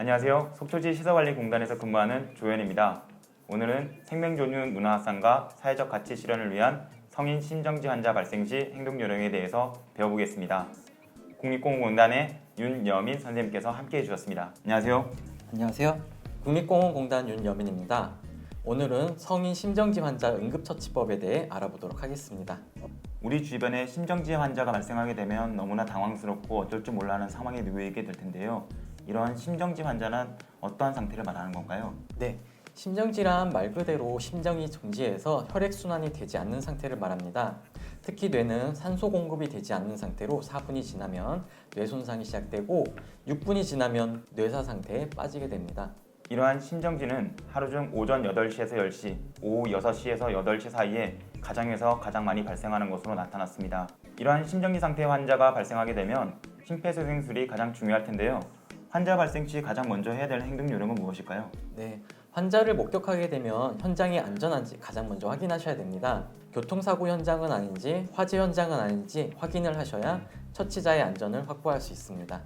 안녕하세요. 속초지 시설관리공단에서 근무하는 조현입니다. 오늘은 생명존유 문화합산과 사회적 가치 실현을 위한 성인 심정지 환자 발생 시 행동 요령에 대해서 배워보겠습니다. 국립공원공단의 윤여민 선생님께서 함께해 주셨습니다. 안녕하세요. 안녕하세요. 국립공원공단 윤여민입니다. 오늘은 성인 심정지 환자 응급처치법에 대해 알아보도록 하겠습니다. 우리 주변에 심정지 환자가 발생하게 되면 너무나 당황스럽고 어쩔 줄 몰라 하는 상황에 놓이게 될 텐데요. 이러한 심정지 환자는 어떠한 상태를 말하는 건가요? 네, 심정지란 말 그대로 심정이 정지해서 혈액순환이 되지 않는 상태를 말합니다. 특히 뇌는 산소 공급이 되지 않는 상태로 4분이 지나면 뇌 손상이 시작되고 6분이 지나면 뇌사 상태에 빠지게 됩니다. 이러한 심정지는 하루 중 오전 8시에서 10시, 오후 6시에서 8시 사이에 가정에서 가장 많이 발생하는 것으로 나타났습니다. 이러한 심정지 상태의 환자가 발생하게 되면 심폐소생술이 가장 중요할 텐데요. 환자 발생 시 가장 먼저 해야 될 행동 요령은 무엇일까요? 네, 환자를 목격하게 되면 현장이 안전한지 가장 먼저 확인하셔야 됩니다. 교통사고 현장은 아닌지 화재 현장은 아닌지 확인을 하셔야 처치자의 안전을 확보할 수 있습니다.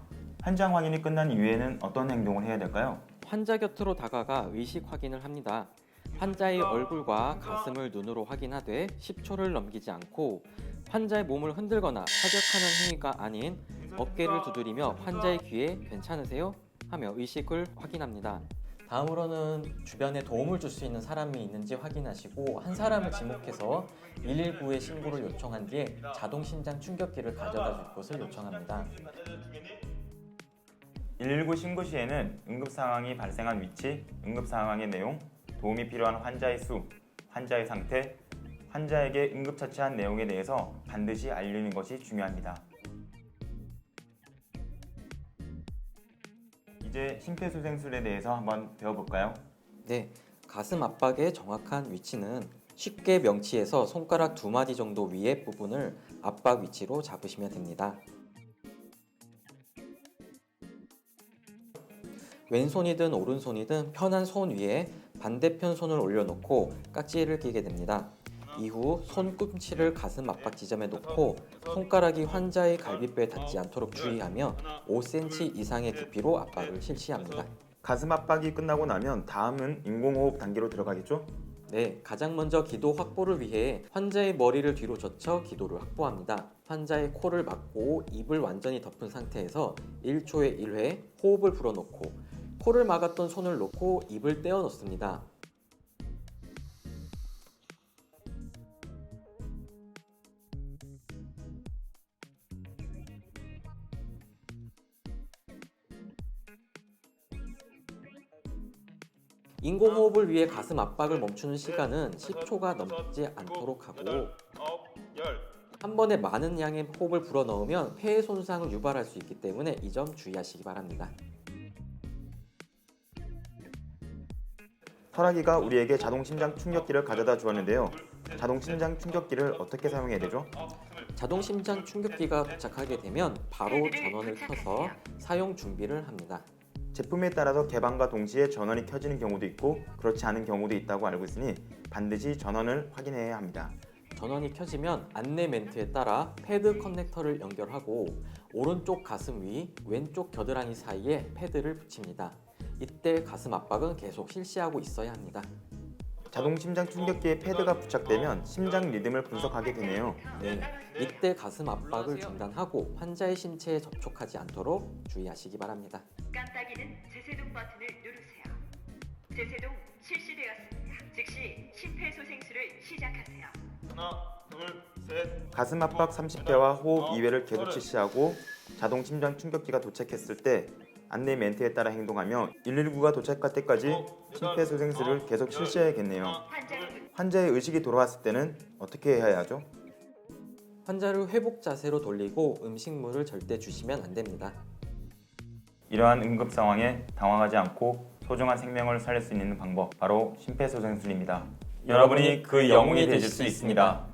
현장 확인이 끝난 이후에는 어떤 행동을 해야 될까요? 환자 곁으로 다가가 의식 확인을 합니다. 환자의 얼굴과 가슴을 눈으로 확인하되 10초를 넘기지 않고 환자의 몸을 흔들거나 타격하는 행위가 아닌 어깨를 두드리며 환자의 귀에 괜찮으세요? 하며 의식을 확인합니다. 다음으로는 주변에 도움을 줄 수 있는 사람이 있는지 확인하시고 한 사람을 지목해서 119에 신고를 요청한 뒤에 자동 심장 충격기를 가져다 줄 것을 요청합니다. 119 신고 시에는 응급 상황이 발생한 위치, 응급 상황의 내용, 도움이 필요한 환자의 수, 환자의 상태, 환자에게 응급처치한 내용에 대해서 반드시 알리는 것이 중요합니다. 이제 심폐소생술에 대해서 한번 배워볼까요? 네, 가슴 압박의 정확한 위치는 쉽게 명치에서 손가락 2마디 정도 위에 부분을 압박 위치로 잡으시면 됩니다. 왼손이든 오른손이든 편한 손 위에 반대편 손을 올려놓고 깍지를 끼게 됩니다. 이후 손꿈치를 가슴 압박 지점에 놓고 손가락이 환자의 갈비뼈에 닿지 않도록 주의하며 5cm 이상의 깊이로 압박을 실시합니다. 가슴 압박이 끝나고 나면 다음은 인공호흡 단계로 들어가겠죠? 네, 가장 먼저 기도 확보를 위해 환자의 머리를 뒤로 젖혀 기도를 확보합니다. 환자의 코를 막고 입을 완전히 덮은 상태에서 1초에 1회 호흡을 불어넣고 코를 막았던 손을 놓고 입을 떼어 넣습니다. 인공호흡을 위해 가슴 압박을 멈추는 시간은 10초가 넘지 않도록 하고 한 번에 많은 양의 호흡을 불어넣으면 폐의 손상을 유발할 수 있기 때문에 이 점 주의하시기 바랍니다. 설아기가 우리에게 자동 심장 충격기를 가져다 주었는데요. 자동 심장 충격기를 어떻게 사용해야 되죠? 자동 심장 충격기가 도착하게 되면 바로 전원을 켜서 사용 준비를 합니다. 제품에 따라서 개방과 동시에 전원이 켜지는 경우도 있고 그렇지 않은 경우도 있다고 알고 있으니 반드시 전원을 확인해야 합니다. 전원이 켜지면 안내 멘트에 따라 패드 커넥터를 연결하고 오른쪽 가슴 위, 왼쪽 겨드랑이 사이에 패드를 붙입니다. 이때 가슴 압박은 계속 실시하고 있어야 합니다. 자동 심장 충격기에 패드가 부착되면 심장 리듬을 분석하게 되네요. 네, 이때 가슴 압박을 중단하고 환자의 신체에 접촉하지 않도록 주의하시기 바랍니다. 깜빡이는 제세동 버튼을 누르세요. 제세동 실시되었습니다. 즉시 심폐소생술을 시작하세요. 하나, 둘, 셋. 가슴 압박 30회와 호흡 2회를 계속 실시하고 자동 심장 충격기가 도착했을 때 안내 멘트에 따라 행동하며 119가 도착할 때까지 심폐소생술을 계속 실시해야겠네요. 환자의 의식이 돌아왔을 때는 어떻게 해야 하죠? 환자를 회복 자세로 돌리고 음식물을 절대 주시면 안 됩니다. 이러한 응급 상황에 당황하지 않고 소중한 생명을 살릴 수 있는 방법 바로 심폐소생술입니다. 여러분이 그 영웅이 되실 수 있습니다.